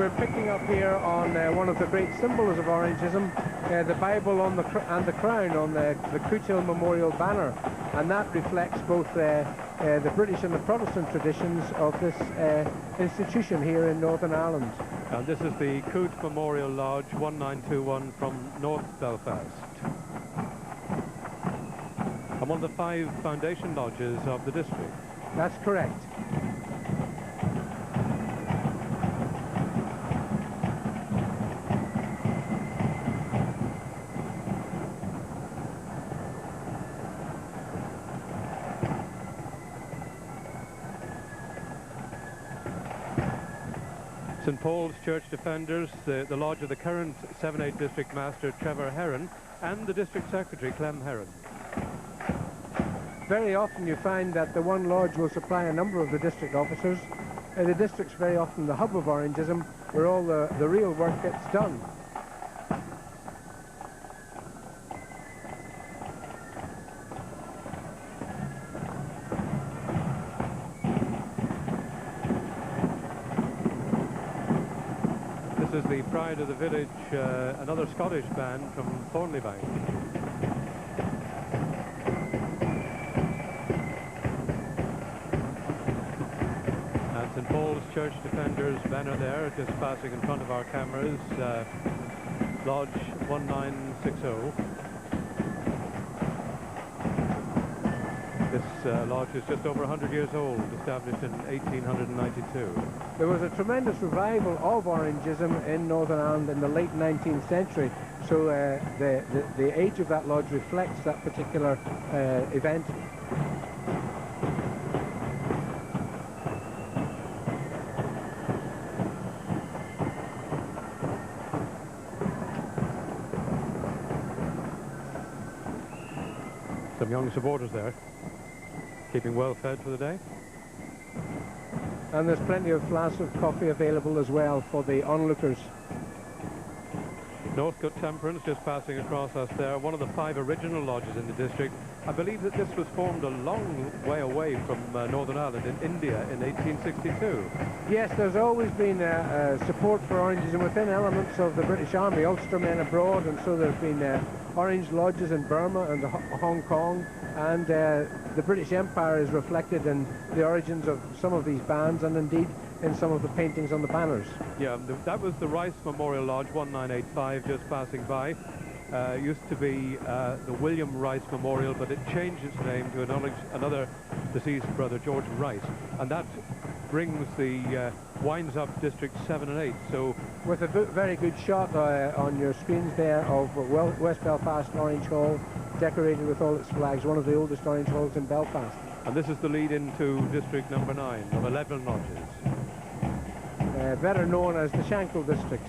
We're picking up here on one of the great symbols of Orangeism, the Bible on and the crown on the Cooch Hill Memorial banner, and that reflects both the British and the Protestant traditions of this institution here in Northern Ireland. And this is the Cooch Memorial Lodge 1921 from North Belfast. And one of the 5 foundation lodges of the district. That's correct. St Paul's Church Defenders, the lodge of the current 7/8 District Master Trevor Heron and the District Secretary Clem Heron. Very often you find that the one lodge will supply a number of the district officers. The district's very often the hub of Orangeism, where all the real work gets done. This is the pride of the village, another Scottish band from Thornleybank. And St Paul's Church Defenders banner there, just passing in front of our cameras, Lodge 1960. This lodge is just over 100 years old, established in 1892. There was a tremendous revival of Orangeism in Northern Ireland in the late 19th century, so the age of that lodge reflects that particular event. Some young supporters there, keeping well fed for the day. And there's plenty of flasks of coffee available as well for the onlookers. Northcote Temperance just passing across us there, one of the 5 original lodges in the district. I believe that this was formed a long way away from Northern Ireland in India in 1862. Yes, there's always been support for Orangeism within elements of the British Army, Ulstermen abroad, and so there's been Orange lodges in Burma and Hong Kong, and the British Empire is reflected in the origins of some of these bands and indeed in some of the paintings on the banners. Yeah, that was the Rice Memorial Lodge 1985 just passing by. Used to be the William Rice Memorial, but it changed its name to another deceased brother, George Rice, and that brings the winds up District 7 and 8. So with a very good shot on your screens there of West Belfast Orange Hall, decorated with all its flags, one of the oldest Orange Halls in Belfast. And this is the lead into District number 9 of 11 lodges. Better known as the Shankill District.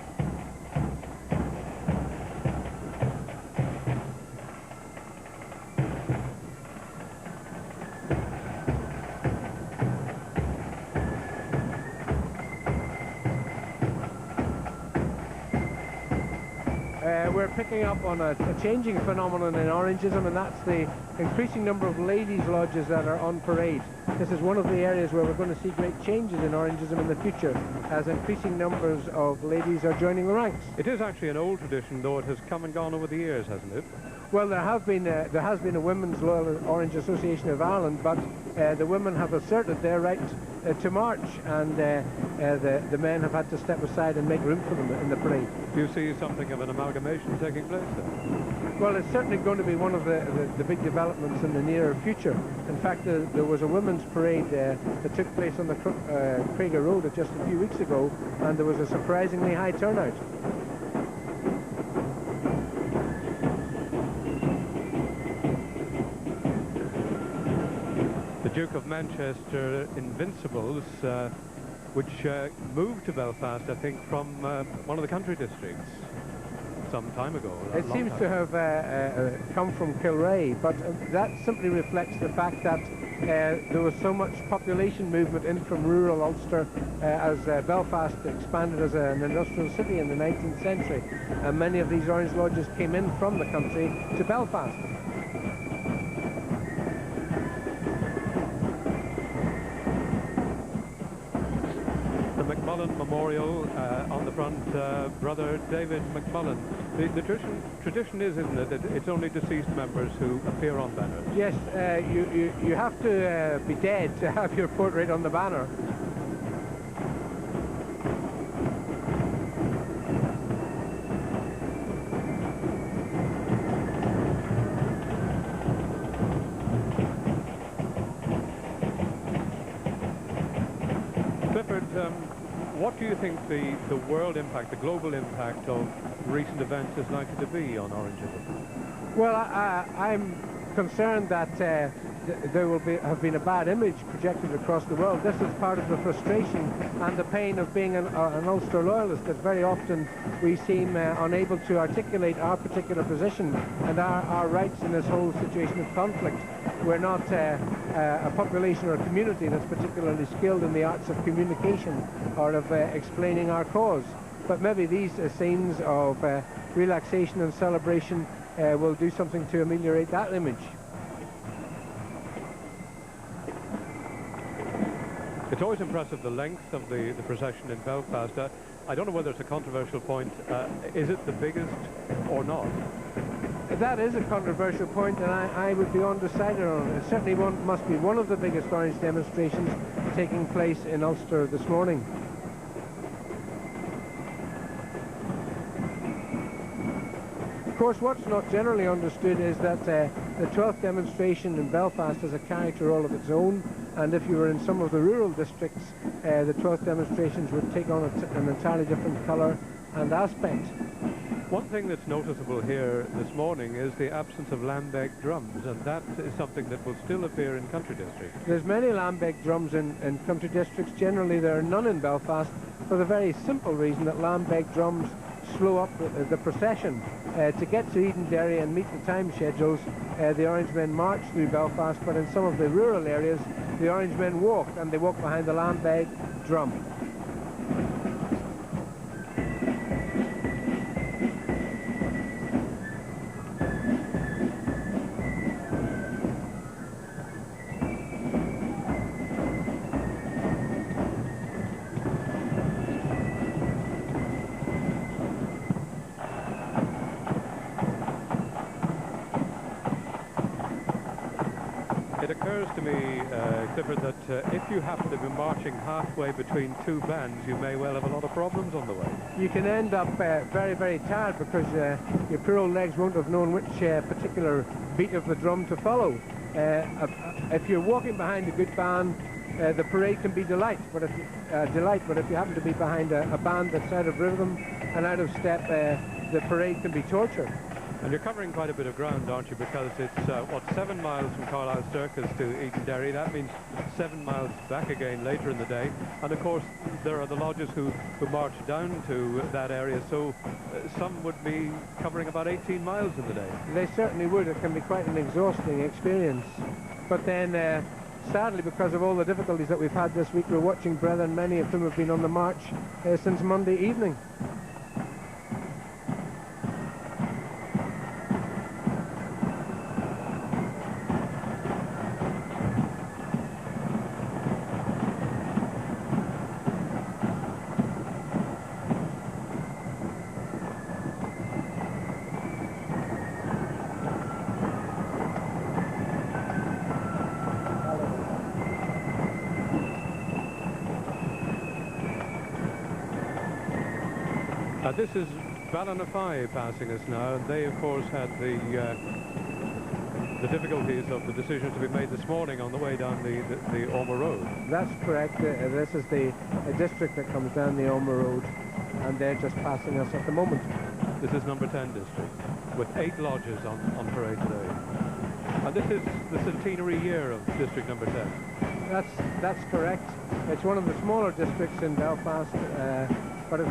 We're picking up on a changing phenomenon in Orangeism, and that's the increasing number of ladies' lodges that are on parade. This is one of the areas where we're going to see great changes in Orangeism in the future, as increasing numbers of ladies are joining the ranks. It is actually an old tradition, though it has come and gone over the years, hasn't it? Well, there has been a Women's Loyal Orange Association of Ireland, but the women have asserted their right to march, and the men have had to step aside and make room for them in the parade. Do you see something of an amalgamation taking place there? Well, it's certainly going to be one of the big developments in the near future. In fact, there was a women's parade that took place on the Craiger Road just a few weeks ago, and there was a surprisingly high turnout. The Duke of Manchester Invincibles, which moved to Belfast, I think, from one of the country districts some time ago. It seems to have come from Kilray, but that simply reflects the fact that there was so much population movement in from rural Ulster as Belfast expanded as an industrial city in the 19th century, and many of these Orange Lodges came in from the country to Belfast. McMullen Memorial. On the front, brother David McMullen. The tradition is, isn't it, that it's only deceased members who appear on banners? Yes, you have to be dead to have your portrait on the banner. What do you think the world impact, the global impact of recent events is likely to be on Orange River? Well, I'm concerned that there will have been a bad image projected across the world. This is part of the frustration and the pain of being an Ulster loyalist, that very often we seem unable to articulate our particular position and our rights in this whole situation of conflict. We're not a population or a community that's particularly skilled in the arts of communication or of explaining our cause. But maybe these scenes of relaxation and celebration will do something to ameliorate that image. It's always impressive the length of the procession in Belfast. I don't know whether it's a controversial point. Is it the biggest or not? That is a controversial point, and I would be undecided on it. It certainly must be one of the biggest Orange demonstrations taking place in Ulster this morning. Of course, what's not generally understood is that the 12th demonstration in Belfast has a character all of its own, and if you were in some of the rural districts, the 12th demonstrations would take on an entirely different colour and aspect. One thing that's noticeable here this morning is the absence of lambeg drums, and that is something that will still appear in country districts. There's many lambeg drums in country districts. Generally, there are none in Belfast, for the very simple reason that lambeg drums slow up the procession. To get to Edenderry and meet the time schedules, the Orangemen march through Belfast, but in some of the rural areas, the Orangemen walk, and they walk behind the lambeg drum. It occurs to me, Clifford, that if you happen to be marching halfway between two bands, you may well have a lot of problems on the way. You can end up very, very tired, because your poor old legs won't have known which particular beat of the drum to follow. If you're walking behind a good band, the parade can be delight, but if you happen to be behind a band that's out of rhythm and out of step, the parade can be torture. And you're covering quite a bit of ground, aren't you? Because it's, 7 miles from Carlisle Circus to Edenderry. That means 7 miles back again later in the day. And, of course, there are the lodges who march down to that area, so some would be covering about 18 miles in the day. They certainly would. It can be quite an exhausting experience. But then, sadly, because of all the difficulties that we've had this week, we're watching brethren, many of whom have been on the march since Monday evening. This is Ballinafie passing us now, and they, of course, had the difficulties of the decision to be made this morning on the way down the Ormer Road. That's correct. This is the district that comes down the Ormer Road, and they're just passing us at the moment. This is number 10 district, with 8 lodges on parade today. And this is the centenary year of district number 10. That's correct. It's one of the smaller districts in Belfast, but it's